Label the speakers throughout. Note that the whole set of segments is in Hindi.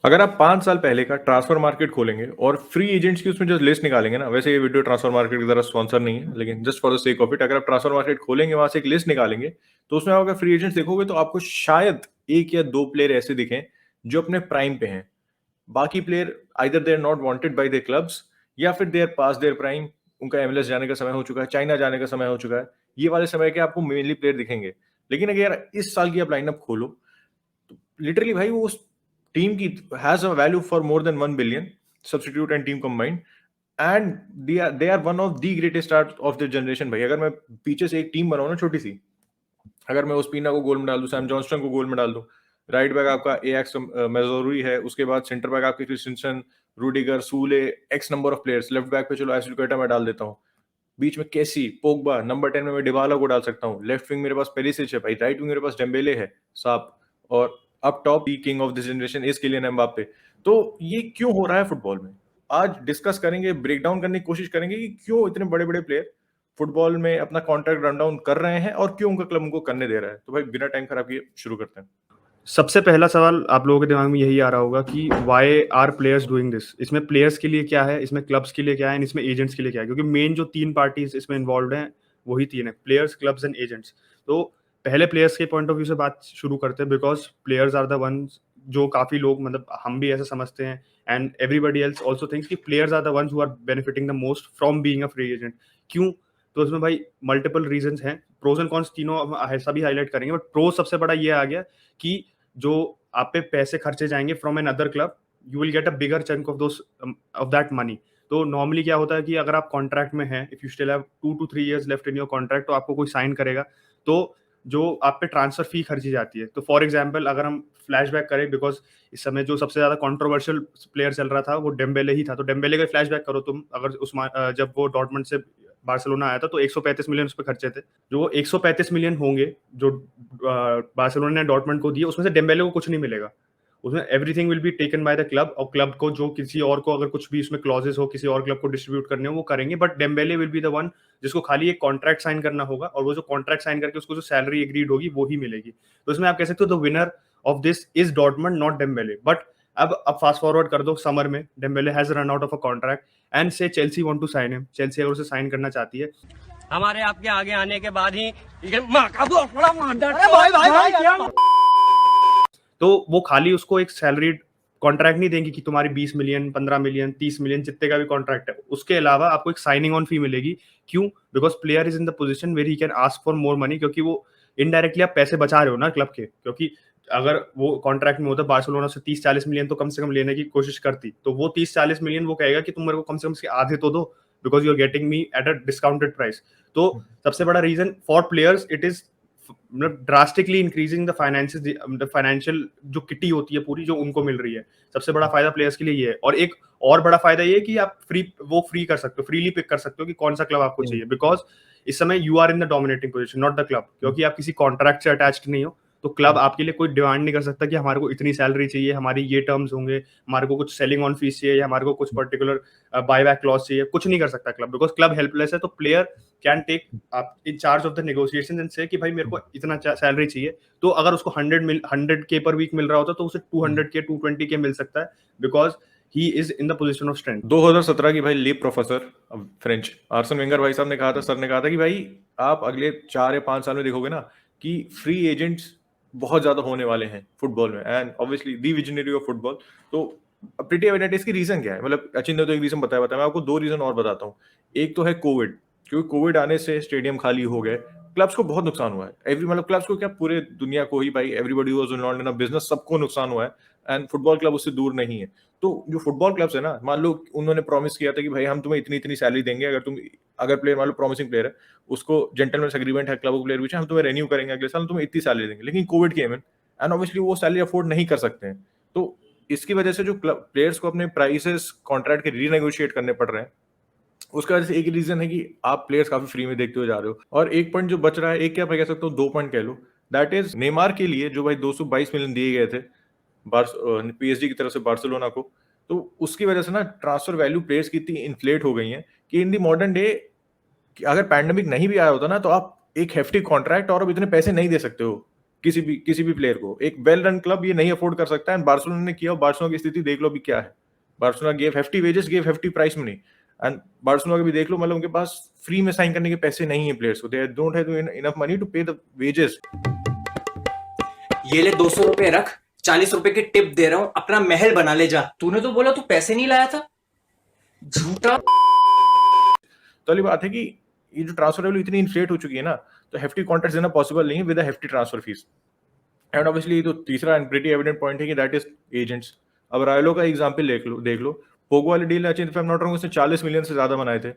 Speaker 1: अगर आप 5 साल पहले का ट्रांसफर मार्केट खोलेंगे और फ्री एजेंट्स की उसमें जो लिस्ट निकालेंगे ना, वैसे ये वीडियो ट्रांसफर मार्केट की तरह स्पॉन्सर नहीं है, लेकिन just for the sake of it, अगर आप ट्रांसफर मार्केट खोलेंगे, वहां से एक लिस्ट निकालेंगे, तो उसमें आप अगर फ्री एजेंट्स देखोगे तो आपको शायद 1 या 2 प्लेयर ऐसे दिखें जो अपने प्राइम पे हैं। बाकी player either they are not wanted by their clubs, या फिर they are past their prime, उनका एमएलएस जाने का समय हो चुका है, चाइना जाने का समय हो चुका है। ये वाले समय के आपको मेनली प्लेयर दिखेंगे। लेकिन अगर इस साल की आप लाइनअप खोलो, लिटरली भाई वो उस टीम की has a value for more than 1 billion, substitute and team combined, and they are one of the greatest star of the generation. भाई अगर मैं पीछे से एक टीम बनाऊं ना छोटी सी, अगर मैं ओस्पिना को गोल में डाल दूं, सैम जॉनस्टन को गोल में डाल दूं, राइट बैक आपका एएक्स मेजोरी है, उसके बाद सेंटर बैक आपके Christensen, Rudiger, Sule, x number of players, left back पे चलो एस्पिलिक्वेटा मैं डाल देता हूँ, बीच में कैसी, पोगबा, नंबर 10 में मैं डिबाला को डाल सकता हूँ, लेफ्ट विंग मेरे पास पेरिसिच है भाई, राइट विंग मेरे पास डेम्बेले है साहब, और up top the king of this generation is Kylian Mbappe. तो ये क्यों हो रहा है फुटबॉल में? आज डिस्कस करेंगे, ब्रेक डाउन करने की कोशिश करेंगे कि क्यों इतने बड़े बड़े प्लेयर फुटबॉल में अपना कॉन्ट्रैक्ट रन डाउन कर रहे हैं और क्यों उनका क्लब उनको करने दे रहा है। तो भाई बिना टाइम खराब किए शुरू करते हैं।
Speaker 2: सबसे पहला सवाल आप लोगों के दिमाग में यही आ रहा होगा कि why are players doing this. इसमें प्लेयर्स के लिए क्या है, इसमें क्लब्स के लिए क्या है, and इसमें एजेंट्स के लिए क्या है, क्योंकि मेन जो 3 पार्टीज इसमें इन्वॉल्व हैं वही 3 है, प्लेयर्स, क्लब्स एंड एजेंट्स। तो पहले प्लेयर्स के पॉइंट ऑफ व्यू से बात शुरू करते हैं, because players are the ones जो काफी लोग, मतलब हम भी ऐसा समझते हैं and everybody else also thinks कि players are the ones who are benefiting the most from being a free agent. क्यों? तो इसमें भाई मल्टीपल रीजंस हैं, प्रोज एंड कॉन्स तीनों सभी हाईलाइट करेंगे, बट प्रोज सबसे बड़ा ये आ गया कि जो आप पे पैसे खर्चे जाएंगे from another club, you will get a bigger chunk of those of that money. तो नॉर्मली क्या होता है कि अगर आप कॉन्ट्रैक्ट में हैं, if you still have 2 to 3 years left in your contract, तो आपको कोई साइन करेगा तो जो आप पे ट्रांसफर फी खर्ची जाती है। तो फॉर एग्जाम्पल अगर हम फ्लैशबैक करें, बिकॉज इस समय जो सबसे ज्यादा कंट्रोवर्शियल प्लेयर चल रहा था वो डेम्बेले ही था, तो डेम्बेले का फ्लैशबैक करो तुम, अगर जब वो डॉर्टमंड से बार्सिलोना आया था तो 135 मिलियन उस पर खर्चे थे। जो 135 मिलियन होंगे जो बार्सिलोना ने डॉर्टमंड को दिए, उसमें से डेम्बेले को कुछ नहीं मिलेगा। उसमें everything will be taken by the club, और क्लब को जो किसी और को अगर कुछ भी उसमें क्लॉजेस हो, किसी और क्लब को डिस्ट्रीब्यूट करने हो वो करेंगे, but Dembélé will be the one जिसको खाली एक कॉन्ट्रैक्ट साइन करना होगा, और वो जो कॉन्ट्रैक्ट साइन करके उसको जो सैलरी एग्रीड होगी वो ही मिलेगी। तो इसमें आप कह सकते हो the winner of this is Dortmund, not Dembele. But अब फास्ट फॉरवर्ड कर दो समर में, Dembele has run out of a contract and say Chelsea want to sign him, Chelsea अगर उसे साइन करना चाहती है,
Speaker 3: हमारे आपके आगे आने के बाद ही ये माँ का बहुत बड़ा मानदार।
Speaker 4: अरे भाई
Speaker 2: तो वो खाली उसको एक सैलरी कॉन्ट्रैक्ट नहीं देंगे कि तुम्हारी 20 मिलियन, 15 मिलियन, 30 मिलियन, जितने का भी कॉन्ट्रैक्ट है, उसके अलावा आपको एक साइनिंग ऑन फी मिलेगी। क्यों? Because player is in the position where he can ask for more money, क्योंकि वो इनडायरेक्टली आप पैसे बचा रहे हो ना क्लब के, क्योंकि अगर वो कॉन्ट्रैक्ट में होता बार्सिलोना से 30-40 मिलियन तो कम से कम लेने की कोशिश करती, तो वो 30-40 मिलियन वो कहेगा कि तुम मेरे को कम से कम इसके आधे तो दो, because you are getting me at a discounted price. तो सबसे बड़ा reason for players it is drastically increasing the financial जो किटी होती है पूरी जो उनको मिल रही है। सबसे बड़ा फायदा प्लेयर्स के लिए ये है, और एक और बड़ा फायदा ये है कि आप फ्री कर सकते हो, फ्रीली पिक कर सकते हो कि कौन सा क्लब आपको चाहिए, बिकॉज इस समय you are in the dominating position, not the club, क्योंकि आप किसी कॉन्ट्रैक्ट से अटैच्ड नहीं हो। तो क्लब आपके लिए कोई डिमांड नहीं कर सकता कि हमारे को इतनी सैलरी चाहिए, हमारी ये टर्म्स होंगे, हमारे को कुछ सेलिंग ऑन फीस चाहिए, या हमारे को कुछ पर्टिकुलर बायबैक क्लॉज चाहिए, कुछ नहीं कर सकता क्लब, बिकॉज क्लब हेल्पलेस है। तो प्लेयर कैन टेक आप in charge of the negotiation and से कि भाई मेरे को इतना सैलरी चाहिए। तो अगर उसको 100K पर वीक मिल रहा होता तो उसे 200K 220K मिल सकता है, because he is in the position of strength.
Speaker 1: 2017 की भाई लीप प्रोफेसर फ्रेंच आर्सन वेंगर भाई साहब ने कहा था, सर ने कहा था कि भाई आप अगले 4 या 5 साल में देखोगे ना कि फ्री एजेंट्स बहुत ज्यादा होने वाले हैं फुटबॉल में, and obviously the visionary of football. तो प्रीटी एविडेंट इसकी रीजन क्या है? मतलब अचिन ने तो एक रीजन बताया मैं आपको 2 रीजन और बताता हूँ। एक तो है कोविड, क्योंकि कोविड आने से स्टेडियम खाली हो गए, क्लब्स को बहुत नुकसान हुआ है। मतलब क्लब्स को क्या, पूरे दुनिया को ही भाई, everybody was involved in a business, सबको नुकसान हुआ है, एंड फुटबॉल क्लब उससे दूर नहीं है। तो जो फुटबॉल क्लब्स है ना, मान लो उन्होंने प्रॉमिस किया था कि भाई हम तुम्हें इतनी इतनी सैलरी देंगे, अगर प्लेयर मान लो प्रॉमिसिंग प्लेयर है, उसको जेंटलमैन एग्रीमेंट है क्लब प्लेयर बीच, हम तुम्हें रेन्यू करेंगे अगले साल, तुम्हें इतनी सैलरी देंगे। लेकिन Covid came in and obviously वो सैलरी अफोर्ड नहीं कर सकते हैं। तो इसकी वजह से जो प्लेयर्स को अपने प्राइसेस कॉन्ट्रैक्ट के रीनेगोशिएट करने पड़ रहे हैं, उसका वजह से एक रीजन है कि आप प्लेयर्स काफी फ्री में देखते हुए जा रहे हो। और एक पॉइंट जो बच रहा है, एक क्या मैं कह सकता हूँ, 2 पॉइंट कह लो, दैट इज नेमार के लिए जो भाई 222 मिलियन दिए गए थे पीएसजी की तरफ से बार्सिलोना को। तो उसकी वजह से ना ट्रांसफर वैल्यू प्लेयर्स की इतनी इन्फ्लेट हो गई है कि इन दी मॉडर्न डे, अगर पैंडेमिक नहीं भी आया होता ना, तो आप एक हेफ्टी कॉन्ट्रैक्ट और अब इतने पैसे नहीं दे सकते हो किसी भी प्लेयर को। एक वेल रन क्लब ये नहीं अफोर्ड कर सकता है, एंड बार्सिलोना ने किया। बार्सिलोना की स्थिति देख लो अभी क्या है। Barcelona gave hefty wages, gave hefty price money, and Barcelona का भी देख लो, मतलब उनके पास फ्री में साइन करने के पैसे नहीं है प्लेयर्स को। They don't have enough money to pay the wages.
Speaker 4: ये ले 200 रुपए रख, 40 रुपए की टिप दे रहा हूं, अपना महल बना ले जा। तूने तो बोला तू पैसे नहीं लाया था, झूठा।
Speaker 1: तो वाली बात है कि ये जो ट्रांसफर वैल्यू इतनी इन्फ्लेट हो चुकी है ना, तो हेफ्टी कॉन्ट्रैक्ट देना पॉसिबल नहीं है with a hefty transfer fees. And obviously तो तीसरा एंड प्रीटी एविडेंट पॉइंट है कि दैट इज एजेंट्स। अब रायलो का एग्जांपल देख लो। पोगो वाली deal I think, if I am not wrong, उसने 40 मिलियन से ज्यादा बनाए थे,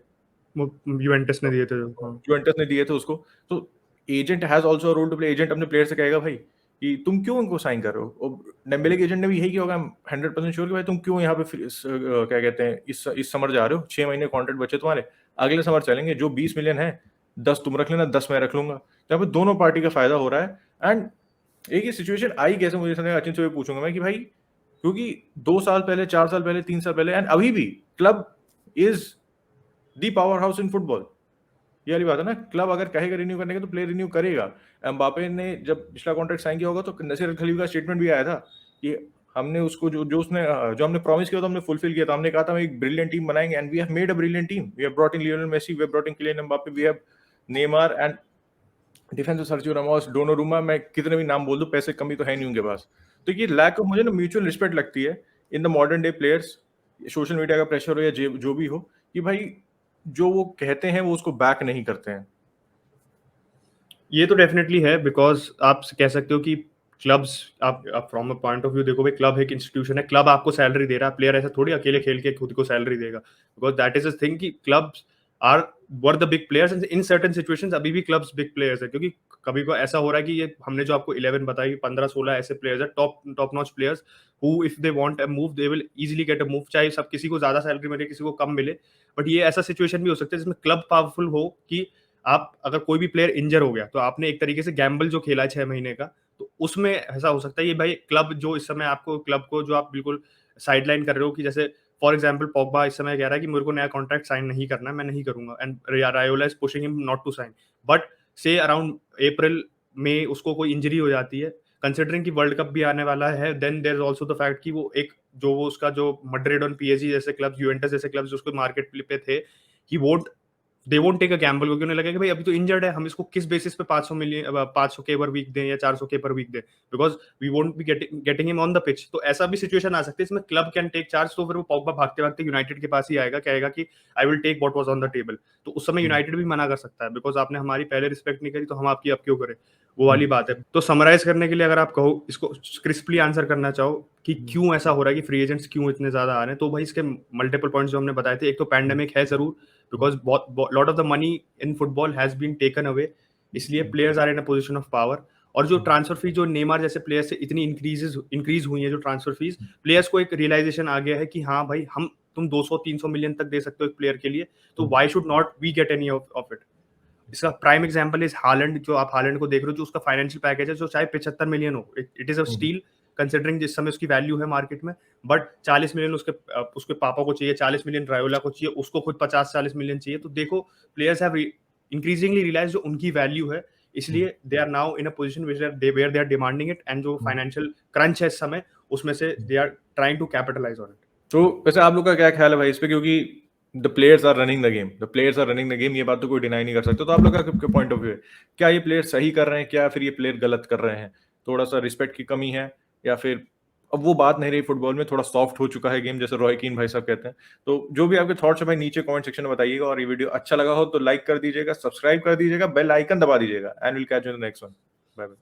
Speaker 2: यूवेंटस ने दिए थे।
Speaker 1: यूवेंटस ने दिए थे उसको। तो agent has also a role to play. Agent अपने प्लेयर से कहेगा भाई कि तुम क्यों इनको साइन कर रहे हो। और डेम्बेले के एजेंट ने भी यही किया होगा, 100% श्योर कि भाई तुम क्यों यहाँ पे क्या कहते हैं इस समर जा रहे हो। 6 महीने कॉन्ट्रैक्ट बचे तुम्हारे, अगले समर चलेंगे, जो 20 मिलियन है 10 तुम रख लेना, 10 मैं रख लूंगा। तो यहाँ पे दोनों पार्टी का फायदा हो रहा है। एंड एक ही सिचुएशन आई कैसे, मुझे समझ अचिन से पूछूंगा मैं कि भाई, क्योंकि 2 साल पहले, 4 साल पहले, 3 साल पहले एंड अभी भी club is the power house in football. ये वाली बात है ना, क्लब अगर कहेगा रिन्यू करने का तो प्लेयर रिन्यू करेगा। एम्बापे ने जब पिछला कॉन्ट्रैक्ट साइन किया होगा तो नसीर अल खलीफा का स्टेटमेंट भी आया था कि हमने उसको जो हमने प्रॉमिस किया था हमने फुलफिल किया था। हमने कहा था हम एक ब्रिलियंट टीम बनाएंगे, and we have made a brilliant team. We have brought in Lionel Messi, we have brought in Kylian Mbappe, we have Neymar, and defence में सर्जियो रामोस, डोनारुमा। मैं कितने भी नाम बोल दूं, पैसे कमी तो है नहीं उनके पास। तो ये लैक ऑफ मुझे ना म्यूचुअल रिस्पेक्ट लगती है in the modern day players. Social media का प्रेशर हो या जो भी हो, कि भाई जो वो कहते हैं वो उसको बैक नहीं करते हैं।
Speaker 2: ये तो डेफिनेटली है, बिकॉज आप कह सकते हो कि क्लब्स, आप from a point of view देखो भाई, क्लब एक इंस्टीट्यूशन है, क्लब आपको सैलरी दे रहा है। प्लेयर ऐसा थोड़ी अकेले खेल के खुद को सैलरी देगा, because that is a thing कि clubs are were the big players in certain situations. अभी भी क्लब्स बिग प्लेयर्स है, क्योंकि कभी को ऐसा हो रहा है कि ये हमने जो आपको 11 बताई, 15-16 ऐसे प्लेयर्स है, top notch players, who if they want a move they will easily get a move, चाहे सब किसी को ज्यादा सैलरी मिले किसी को कम मिले। बट ये ऐसा सिचुएशन भी हो सकता है जिसमें क्लब पावरफुल हो कि आप अगर कोई भी प्लेयर इंजर हो गया तो आपने एक तरीके से गैम्बल जो खेला है 6 महीने का, तो उसमें ऐसा हो सकता है ये भाई क्लब जो इस समय आपको क्लब को जो आप बिल्कुल साइडलाइन कर रहे हो कि जैसे फॉर एग्जांपल पोग्बा इस समय कह रहा है कि मेरे को नया कॉन्ट्रैक्ट साइन नहीं करना है, मैं नहीं करूंगा, and Raiola is pushing him not to sign. But say around April में उसको कोई इंजरी हो जाती है, कंसिडरिंग कि वर्ल्ड कप भी आने वाला है, then there is also the fact कि वो एक जो वो उसका जो मैड्रिड और पीएसजी जैसे क्लब्स, यूवेंटस जैसे क्लब्स उसको मार्केट पे थे, he won't they won't take a gamble, क्योंकि उन्हें लगेगा कि भाई अभी तो इंजर्ड है, हम इसको किस बेसिस पे 500 के पर वीक दें या 400 के पर वीक दें, because we won't be getting him on the pitch. तो ऐसा भी सिचुएशन आ सकती है इसमें क्लब कैन टेक चार्ज। तो फिर वो पॉग्बा भागते भागते यूनाइटेड के पास ही आएगा, कहेगा कि I will take what was on the table. तो उस समय यूनाइटेड भी मना कर सकता है, बिकॉज आपने हमारी पहले रिस्पेक्ट नहीं करी तो हम आपकी अब क्यों करें, वो वाली बात है। तो समराइज करने के लिए अगर आप कहो, इसको क्रिस्पली आंसर करना चाहो कि क्यों ऐसा हो रहा है कि फ्री एजेंट्स क्यों इतने ज्यादा आ रहे हैं, तो भाई इसके मल्टीपल पॉइंट्स जो हमने बताए थे। एक तो पैंडेमिक है जरूर, because lot of the money in football has been taken away, इसलिए players are in a position of power. और जो ट्रांसफर फीस जो नेमार जैसे प्लेयर्स से इतनी इंक्रीज हुई है, जो ट्रांसफर फीस, प्लेयर्स को एक रियलाइजेशन आ गया है कि हाँ भाई हम तुम 200-300 मिलियन तक दे सकते हो एक प्लेयर के लिए, तो why should not we get any of it. इसका प्राइम एग्जांपल इज हालैंड। जो आप हालैंड को देख रहे हो, जो उसका फाइनेंशियल पैकेज है, जो चाहे 75 मिलियन हो, it is a steel considering जिस समय उसकी वैल्यू है मार्केट में। बट 40 मिलियन उसके पापा को चाहिए, 40 मिलियन रायोला को चाहिए, उसको खुद 50-40 मिलियन चाहिए। तो देखो प्लेयर्स हैव इंक्रीजिंगली रियलाइज जो उनकी वैल्यू है, इसलिए they are now in a position where they are demanding it, and जो फाइनेंशियल क्रंच है इस समय, उसमें से they are trying to capitalise on it.
Speaker 1: तो वैसे आप लोग का क्या ख्याल है भाई इस पे, क्योंकि the players are running the game, the players are running the game, ये बात तो कोई डिनाई नहीं कर सकते। तो आप लोग का पॉइंट ऑफ व्यू है, क्या ये प्लेयर सही कर रहे हैं, क्या फिर ये प्लेयर गलत कर रहे हैं, थोड़ा सा रिस्पेक्ट की कमी है, या फिर अब वो बात नहीं रही फुटबॉल में, थोड़ा सॉफ्ट हो चुका है गेम, जैसे रॉय कीन भाई साहब कहते हैं। तो जो भी आपके थॉट्स है भाई नीचे कमेंट सेक्शन में बताइएगा, और ये वीडियो अच्छा लगा हो तो लाइक कर दीजिएगा, सब्सक्राइब कर दीजिएगा, बेल आइकन दबा दीजिएगा, and will catch you in the next one.